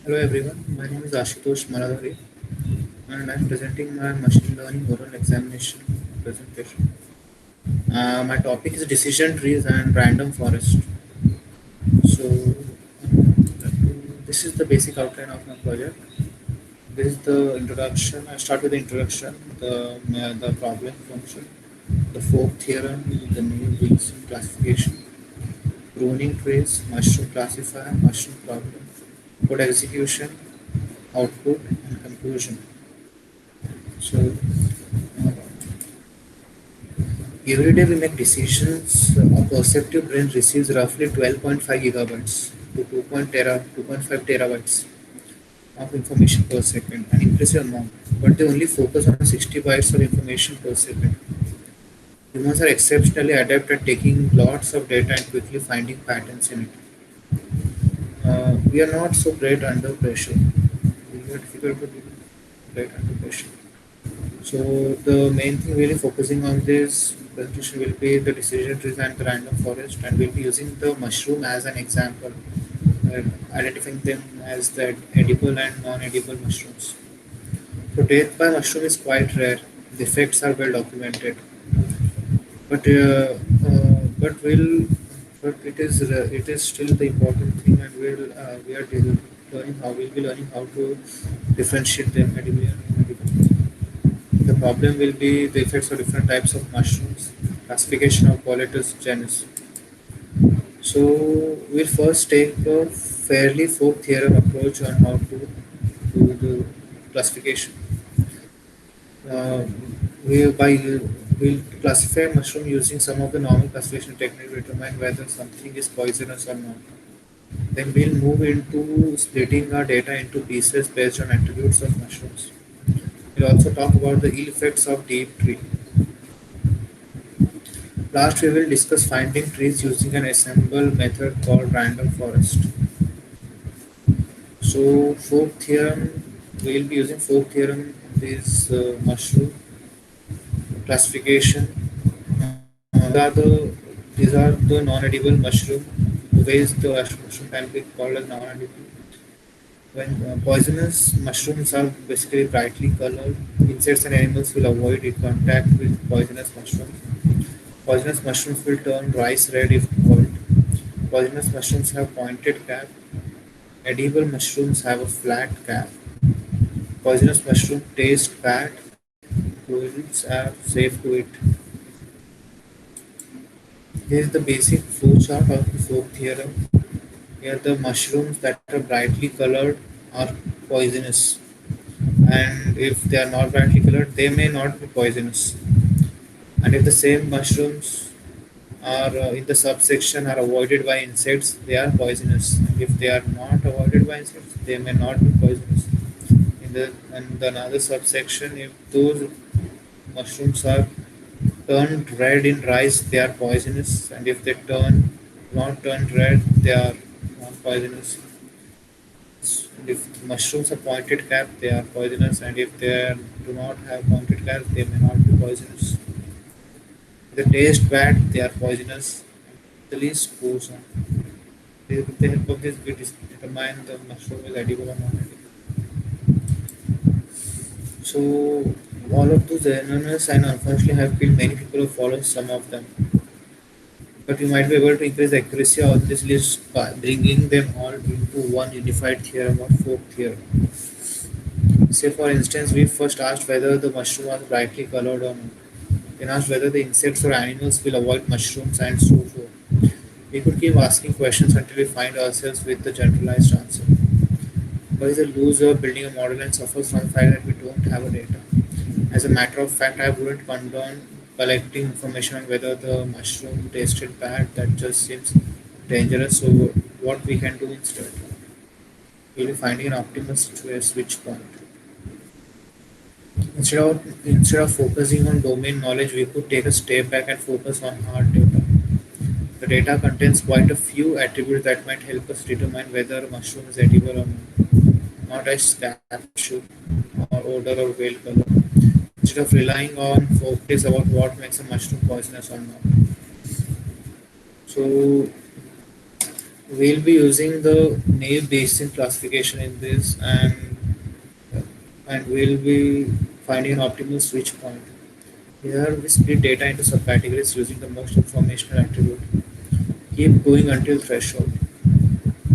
Hello everyone, my name is Ashutosh Maladhari and I'm presenting my machine learning oral examination presentation. My topic is decision trees and random forest. This is the basic outline of my project. This is the introduction. I start with the introduction, the problem function, the folk theorem, the new Wilson classification, pruning trees, mushroom classifier, mushroom problem, code execution, output, and conclusion. So uh, every day we make decisions. A perceptive brain receives roughly 12.5 gigabytes to 2.5 terabytes of information per second, an impressive amount. But they only focus on 60 bytes of information per second. Humans are exceptionally adept at taking lots of data and quickly finding patterns in it. We are not so great under pressure. We are difficult to be great under pressure. So the main thing really focusing on this presentation will be the decision trees and the random forest, and we'll be using the mushroom as an example, identifying them as the edible and non-edible mushrooms. So death by mushroom is quite rare. The effects are well documented, but uh, uh, but will but it is still the important thing, and we'll be learning how to differentiate them edible and inedible. The problem will be the effects of different types of mushrooms, classification of Boletus genus. So we'll first take a fairly folk theorem approach on how to do the classification. Uh, we'll classify mushroom using some of the normal classification techniques to determine whether something is poisonous or not. Then we'll move into splitting our data into pieces based on attributes of mushrooms. We'll also talk about the ill effects of deep tree. Last, we will discuss finding trees using an assemble method called random forest. So, folk theorem, we will be using folk theorem in this mushroom classification. These are the non-edible mushroom. The ways the mushroom can be called as non-edible. When poisonous mushrooms are basically brightly colored, insects and animals will avoid it contact with poisonous mushrooms. Poisonous mushrooms will turn rice red if boiled. Poisonous mushrooms have pointed cap. Edible mushrooms have a flat cap. Poisonous mushroom taste bad. Fluids are safe to eat. Here is the basic flowchart of the folk theorem. Here the mushrooms that are brightly colored are poisonous, and if they are not brightly colored, they may not be poisonous. And if the same mushrooms are in the subsection are avoided by insects, they are poisonous. And if they are not avoided by insects, they may not be poisonous. In the another subsection, if those mushrooms are turned red in rice, they are poisonous, and if they not turn red, they are non poisonous. If mushrooms are pointed cap, they are poisonous, and if do not have pointed cap, they may not be poisonous. If they taste bad, they are poisonous. The list goes on. With the help of this, we determine the mushroom is edible or not edible. So, all of those anonymous and unfortunately have killed many people who follow some of them. But we might be able to increase the accuracy of this list by bringing them all into one unified theorem or folk theorem. Say, for instance, we first asked whether the mushroom was brightly colored or not. Then asked whether the insects or animals will avoid mushrooms and so forth. We could keep asking questions until we find ourselves with the generalized answer. But is a loser building a model and suffers from the fact that we don't have a data. As a matter of fact, I wouldn't condone collecting information on whether the mushroom tasted bad. That just seems dangerous. So, what we can do instead? We'll be finding an optimal switch point. Instead of focusing on domain knowledge, we could take a step back and focus on hard data. The data contains quite a few attributes that might help us determine whether a mushroom is edible or not as capsule or odor or veil color. Instead of relying on focus about what makes a mushroom poisonous or not. So We'll be using the naive Bayesian classification in this, and we'll be finding an optimal switch point. Here we split data into subcategories using the most informational attribute. Keep going until threshold.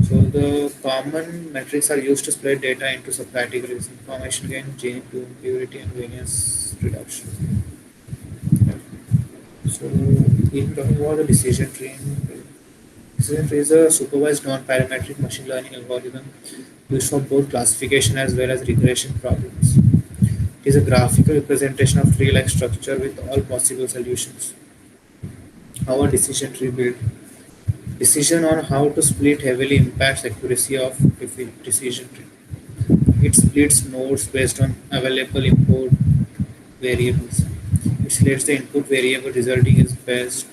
So the common metrics are used to split data into subcategories: information gain, gene purity, and variance reduction. So in talking about the decision tree is a supervised non-parametric machine learning algorithm used for both classification as well as regression problems. It is a graphical representation of tree-like structure with all possible solutions. Our decision tree build. Decision on how to split heavily impacts accuracy of decision tree. It splits nodes based on available input variables. It selects the input variable resulting in best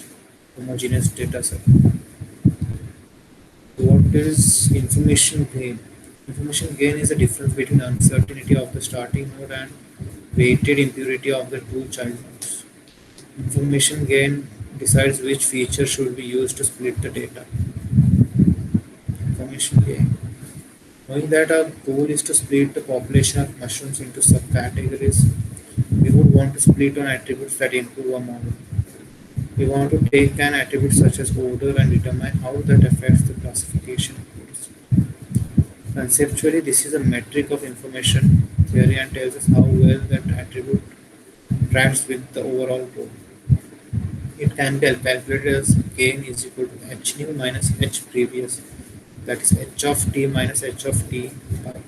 homogeneous data set. What is information gain? Information gain is the difference between uncertainty of the starting node and weighted impurity of the two child nodes. Information gain decides which feature should be used to split the data. Information gain. Knowing that our goal is to split the population of mushrooms into subcategories, we would want to split on attributes that improve our model. We want to take an attribute such as odor and determine how that affects the classification codes. Conceptually, this is a metric of information theory and tells us how well that attribute interacts with the overall goal. It can be calculated as gain is equal to h new minus h previous, that is h of t minus h of t by p.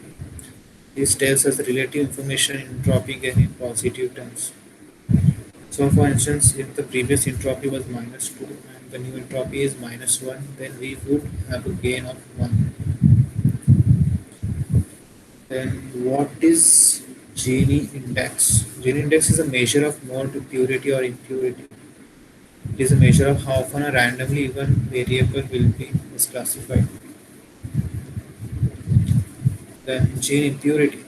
This tells us the relative information entropy gain in positive terms. So for instance, if the previous entropy was minus 2 and the new entropy is minus 1, then we would have a gain of 1. Then what is Gini index? Gini index is a measure of mode purity or impurity. It is a measure of how often a randomly even variable will be misclassified. Then gene impurity,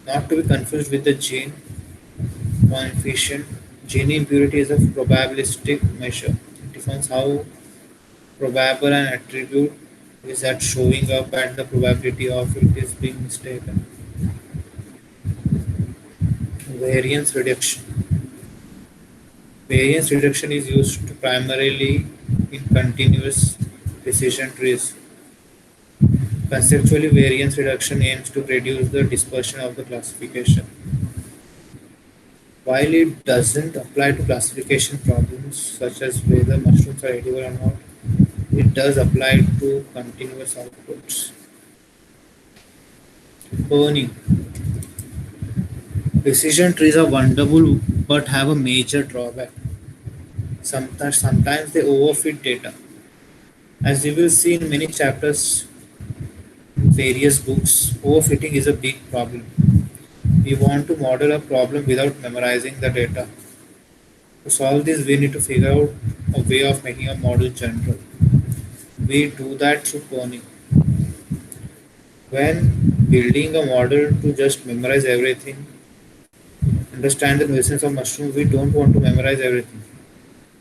not to be confused with the gene coefficient. Gene impurity is a probabilistic measure. It defines how probable an attribute is at showing up and the probability of it is being mistaken. Variance reduction. Variance reduction is used primarily in continuous decision trees. Conceptually, variance reduction aims to reduce the dispersion of the classification. While it doesn't apply to classification problems such as whether mushrooms are edible or not, it does apply to continuous outputs. Burning. Decision trees are wonderful but have a major drawback. Sometimes they overfit data. As you will see in many chapters, in various books, overfitting is a big problem. We want to model a problem without memorizing the data. To solve this, we need to figure out a way of making a model general. We do that through cloning. When building a model to just memorize everything, understand the nuisance of mushrooms, we don't want to memorize everything.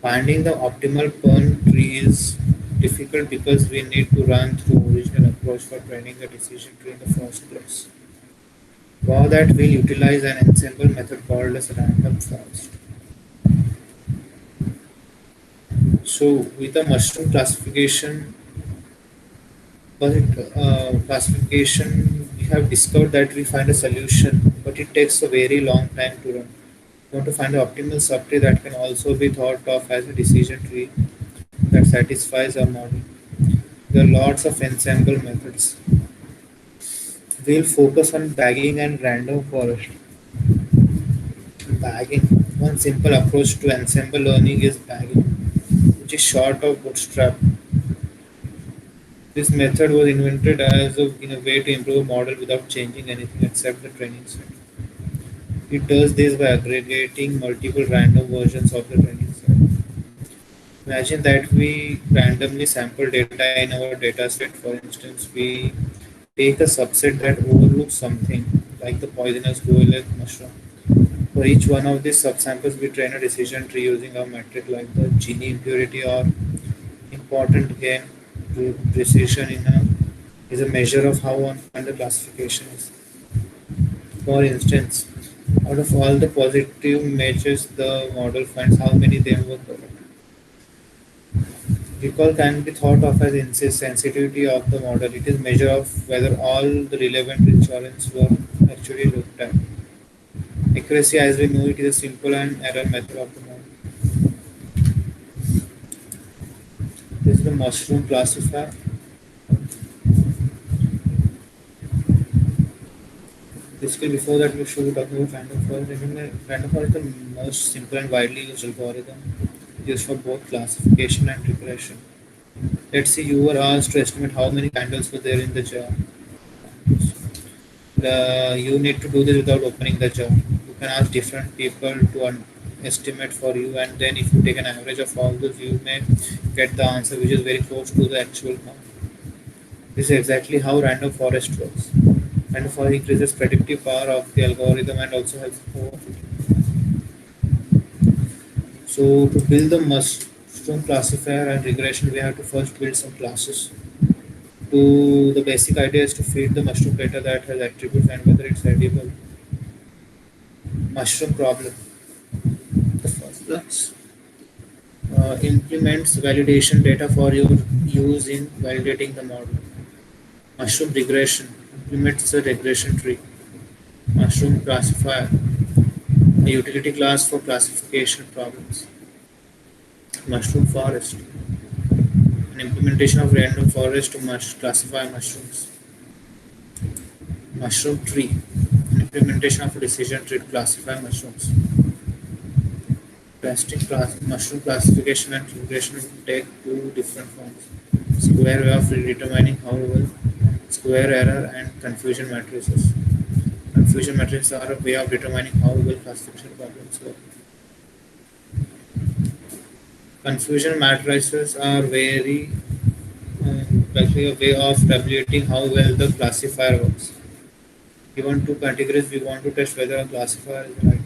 Finding the optimal pern tree is difficult because we need to run through original approach for training the decision tree in the first place. For that, we'll utilize an ensemble method called as random forest. So, with the mushroom classification, we have discovered that we find a solution, but it takes a very long time to run. We want to find the optimal subtree that can also be thought of as a decision tree that satisfies our model. There are lots of ensemble methods. We'll focus on bagging and random forest. Bagging. One simple approach to ensemble learning is bagging, which is short of bootstrap. This method was invented in a way to improve a model without changing anything except the training set. It does this by aggregating multiple random versions of the training set. Imagine that we randomly sample data in our dataset. For instance, we take a subset that overlooks something like the poisonous goel mushroom. For each one of these subsamples, we train a decision tree using a metric like the Gini impurity or important gain. Precision in a is a measure of how on point the classification is. For instance, out of all the positive measures, the model finds how many them were correct. Recall can be thought of as sensitivity of the model. It is measure of whether all the relevant insurance were actually looked at. Accuracy, as we know, it is a simple and error method of the model. This is the mushroom classifier. Basically, before that, we should talk about random forest. I think random forest is the most simple and widely used algorithm used for both classification and regression. Let's say you were asked to estimate how many candles were there in the jar. You need to do this without opening the jar. You can ask different people to estimate for you, and then if you take an average of all those, you may get the answer which is very close to the actual count. This is exactly how random forest works. Random forest increases predictive power of the algorithm and also helps overfitting. So to build the mushroom classifier and regression, we have to first build some classes. To the basic idea is to feed the mushroom data that has attributes and whether it's edible. Mushroom problem. The first class implements validation data for your use in validating the model. Mushroom regression implements a regression tree. Mushroom classifier, a utility class for classification problems. Mushroom forest, an implementation of random forest to classify mushrooms. Mushroom tree, an implementation of a decision tree to classify mushrooms. Mushroom classification and regression take two different forms. Square way of determining how well, square error, and confusion matrices. Confusion matrices are a way of determining how well classification problems work. Confusion matrices are very likely a way of evaluating how well the classifier works. Given two categories, we want to test whether a classifier is right.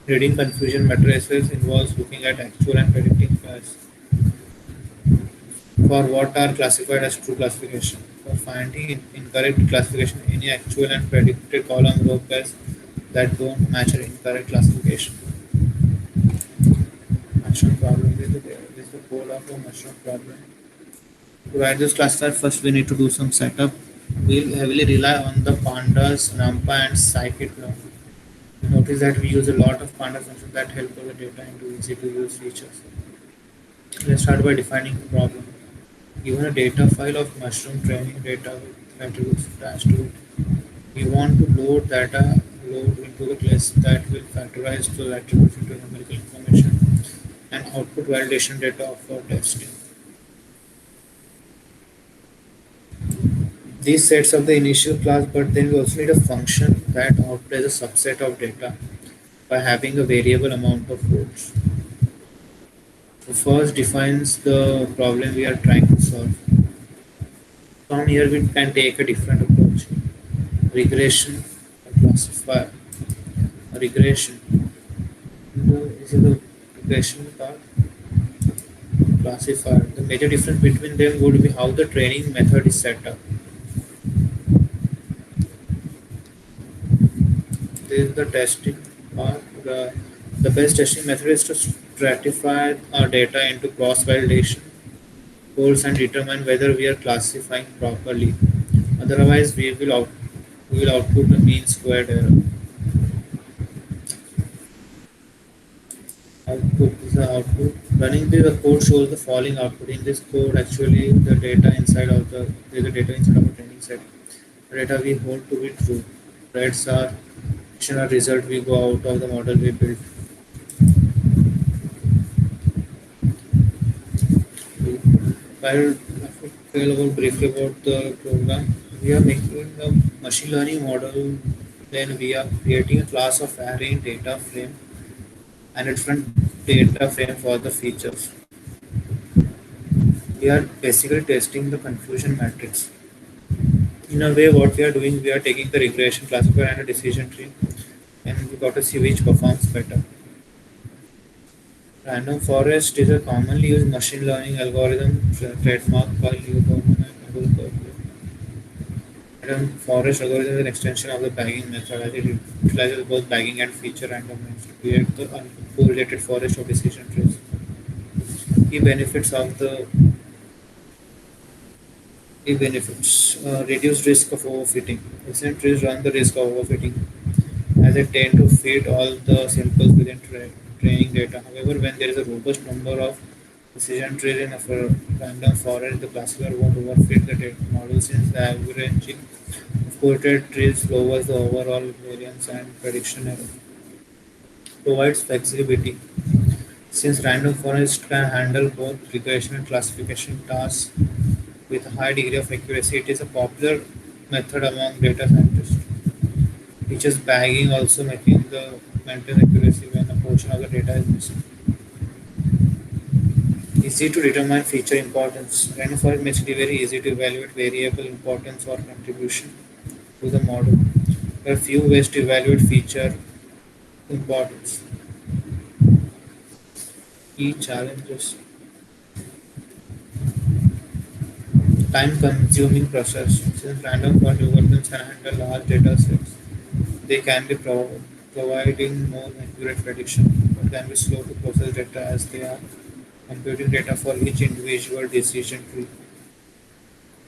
Reading confusion matrices involves looking at actual and predicting bias for what are classified as true classification. For finding incorrect classification, any actual and predicted column row pairs that don't match an incorrect classification. Mushroom problem. This is the goal of a mushroom problem. To write this classifier, first we need to do some setup. We'll heavily rely on the pandas, numpy, and scikit-learn. Notice that we use a lot of panda functions that help our data into easy to use features. Let's start by defining the problem. Given a data file of mushroom training data with attributes attached to it, we want to load into the class that will factorize those attributes into numerical information and output validation data for testing. These sets of the initial class, but then we also need a function that outplays a subset of data by having a variable amount of rows. So first defines the problem we are trying to solve. From here we can take a different approach. Regression, a classifier, a regression. This is the regression part, classifier. The major difference between them would be how the training method is set up. This is the testing part. The best testing method is to stratify our data into cross validation goals and determine whether we are classifying properly. Otherwise, we will output a mean squared error. Output is the output. Running the code shows the following output. In this code, actually, the data inside of the data inside of the training set. The data we hold to be true. Reds are result we go out of the model we built. I'll tell about briefly about the program. We are making a machine learning model. Then we are creating a class of array data frame and a different data frame for the features. We are basically testing the confusion matrix. In a way, what we are doing, we are taking the regression classifier and a decision tree, and we got to see which performs better. Random forest is a commonly used machine learning algorithm trademarked by Leo Goldman and Abdul Kadir. Random forest algorithm is an extension of the bagging method as it utilizes both bagging and feature randomness to create the uncorrelated forest of decision trees. Key benefits of the key benefits reduced risk of overfitting. Decision trees run the risk of overfitting as they tend to fit all the samples within training data. However, when there is a robust number of decision trees in a random forest, the classifier won't overfit the data model since the averaging of quoted trees lowers the overall variance and prediction error. Provides flexibility. Since random forest can handle both regression and classification tasks with a high degree of accuracy, it is a popular method among data scientists. Features bagging also making the maintain accuracy when a portion of the data is missing. Easy to determine feature importance. Random forest makes it very easy to evaluate variable importance or contribution to the model. There are few ways to evaluate feature importance. Key challenges: time consuming process. Since random forest algorithms can handle large data sets, they can be providing more accurate prediction, but can be slow to process data as they are computing data for each individual decision tree.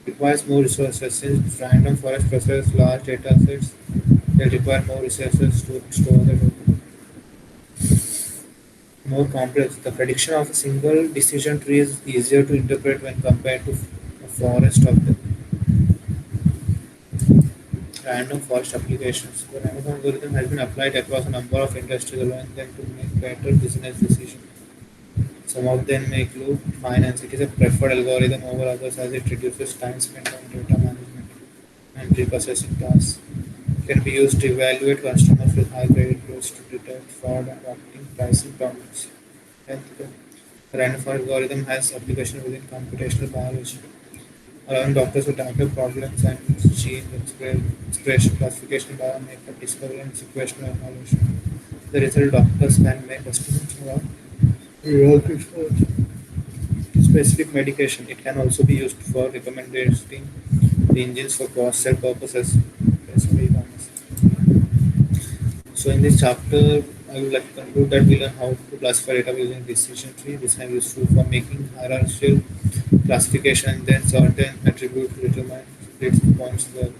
Requires more resources since random forest process large data sets. They require more resources to store the data. More complex. The prediction of a single decision tree is easier to interpret when compared to a forest of the random forest applications. The random algorithm has been applied across a number of industries, allowing them to make better business decisions. Some of them may include finance. It is a preferred algorithm over others as it reduces time spent on data management and reprocessing tasks. It can be used to evaluate customers with high credit risk to detect fraud and marketing pricing problems. Healthcare. The random forest algorithm has application within computational biology, allowing doctors to tackle problems and use gene expression classification, biomarker discovery, and sequential evaluation. The result doctors can make estimates about drug response to specific medication. It can also be used for recommending the engines for cross-sell purposes. Especially e-commerce. So in this chapter, I would like to conclude that we learn how to classify data using decision tree. This is useful for making hierarchical classification and then certain attribute to determine split points well.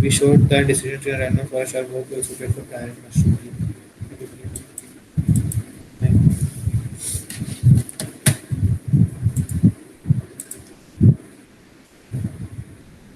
We showed that decision tree and random forest are both well suited for planning mushroom.